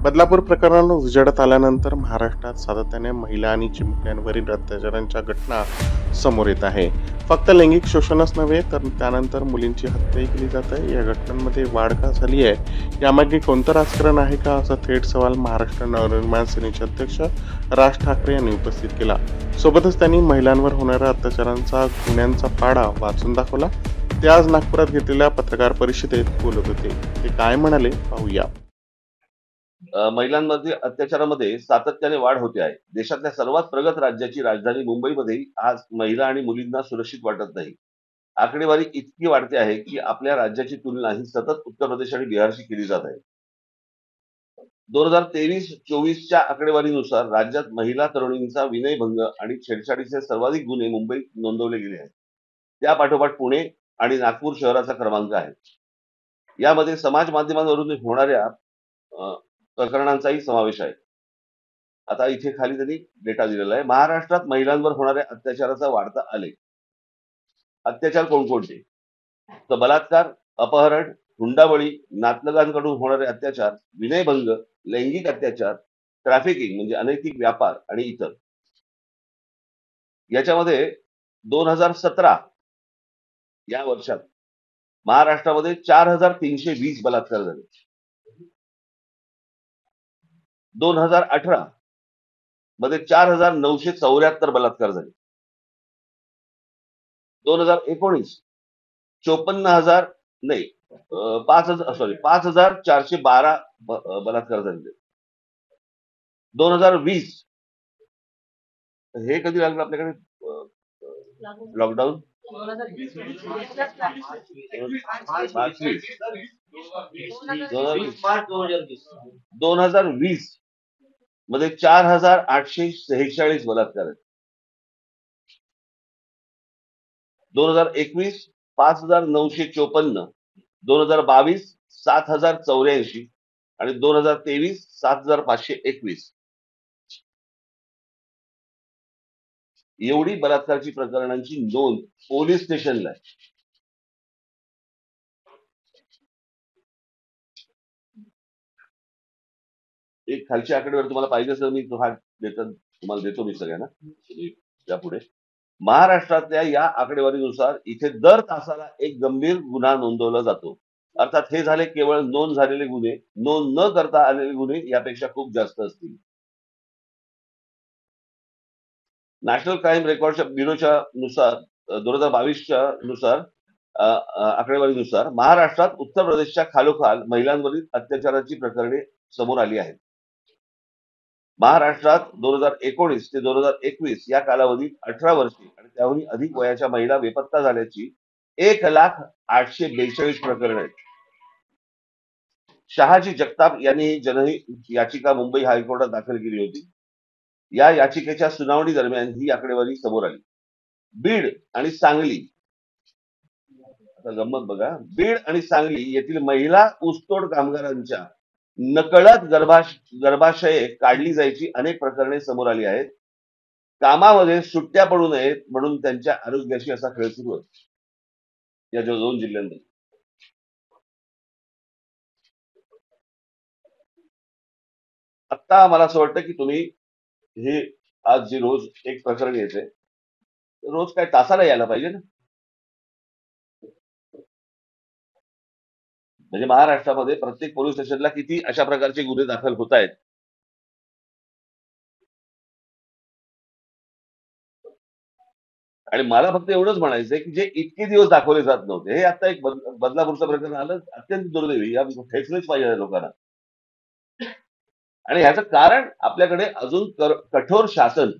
बदलापूर प्रकरण उजेडात आल्यानंतर महाराष्ट्रात सातत्याने महिला आणि चिमुकल्यांवरील अत्याचारांच्या घटना समोर येत आहे. फक्त लैंगिक शोषणच नव्हे तर त्यानंतर मुलींची हत्याही केली जात आहे. या घटनांमध्ये वाढ का झाली आहे, यामागे कोणतं राजकारण आहे का, असा थेट सवाल महाराष्ट्र नवनिर्माण सेनेचे अध्यक्ष राज ठाकरे यांनी उपस्थित केला. सोबतच त्यांनी महिलांवर होणाऱ्या अत्याचारांचा गुन्ह्यांचा पाढा वाचून दाखवला. ते आज नागपुरात घेतलेल्या पत्रकार परिषदेत बोलत होते. ते काय म्हणाले पाहूया. महिलांमध्ये अत्याचारामध्ये सातत्याने वाढ होते आहे. देशातल्या सर्वात प्रगत राज्याची राजधानी मुंबईमध्येही आज महिला आणि मुलींना सुरक्षित वाटत नाही. आकडेवारी इतकी वाढते आहे की आपल्या राज्याची तुलना ही सतत उत्तर प्रदेश आणि बिहारशी केली जात आहे. 2023-24च्या आकडेवारीनुसार राज्यात महिला तरुणींचा विनयभंग आणि छेडछाडीचे सर्वाधिक गुन्हे मुंबईत नोंदवले गेले आहेत. त्यापाठोपाठ पुणे आणि नागपूर शहराचा क्रमांक आहे. यामध्ये समाज माध्यमांवरून होणाऱ्या प्रकरणांचाही समावेश आहे. आता इथे खाली त्यांनी डेटा दिलेला आहे. महाराष्ट्रात महिलांवर होणाऱ्या अत्याचाराचा वाढता आलेख. अत्याचार कोणकोणते? तर बलात्कार, अपहरण, हुंडाबळी, नातलगांकडून होणारे अत्याचार, विनयभंग, लैंगिक अत्याचार, ट्रॅफिकिंग म्हणजे अनैतिक व्यापार आणि इतर. याच्यामध्ये 2017 या वर्षात महाराष्ट्रामध्ये 4320 बलात्कार झाले. 2018 मध्ये 4974 बलात्कार झाले. 2019 54,000 नाही 5412 बलात्कार झाले. 2020 हे कधी लागलं आपल्याकडे लॉकडाऊन 2020 मध्ये 4846 बलात्कार आहेत. 2021 5954, 2022 7084 आणि 2023 7521 एवढी बलात्कारची प्रकरणांची नोंद पोलीस स्टेशनला आहे. एक खालच्या आकडेवर तुम्हाला पाहिजे असेल मी तुम्हाला देतो मी सगळ्यांना यापुढे. महाराष्ट्रातल्या या आकडेवारीनुसार इथे दर तासाला एक गंभीर गुन्हा नोंदवला जातो. अर्थात हे झाले केवळ नोंद झालेले गुन्हे. नोंद न करता आलेले गुन्हे यापेक्षा खूप जास्त असतील. नॅशनल क्राईम रेकॉर्डच्या ब्युरोच्या नुसार 2022च्या नुसार आकडेवारीनुसार महाराष्ट्रात उत्तर प्रदेशच्या खालोखाल महिलांवरील अत्याचाराची प्रकरणे समोर आली आहेत. महाराष्ट्रात 2019 ते 2021 या कालावधीत 18 वर्षे आणि त्याहून अधिक वयाच्या महिला बेपत्ता झाल्याची 1,0842 प्रकरण आहेत. शहाजी जगताप यांनी ही जनहित याचिका मुंबई हायकोर्टात दाखल केली होती. या याचिकेच्या सुनावणी दरम्यान ही आकडेवारी समोर आली. बीड आणि सांगली, आता गंमत बघा, बीड आणि सांगली येथील महिला ऊसतोड कामगारांच्या नकळत गर्भाशये काढली जायची अनेक प्रकरणे समोर आली आहेत. कामामध्ये सुट्ट्या पडू नयेत म्हणून त्यांच्या आरोग्याशी असा खेळ सुरू आहे या 2 जिल्ह्यांमध्ये. आता मला असं वाटतं की तुम्ही हे आज जी रोज एक प्रकरण येते, रोज काय तासाला यायला पाहिजे ना. म्हणजे महाराष्ट्रामध्ये प्रत्येक पोलीस स्टेशनला किती अशा प्रकारचे गुन्हे दाखल होत आहेत. आणि मला फक्त एवढंच म्हणायचंय की जे इतके दिवस दाखवले जात नव्हते, हे आता एक बदलापूरचं प्रकरण आलं, अत्यंत दुर्दैवी. या ठेचलेच पाहिजे लोकांना. आणि ह्याचं कारण आपल्याकडे अजून कठोर शासन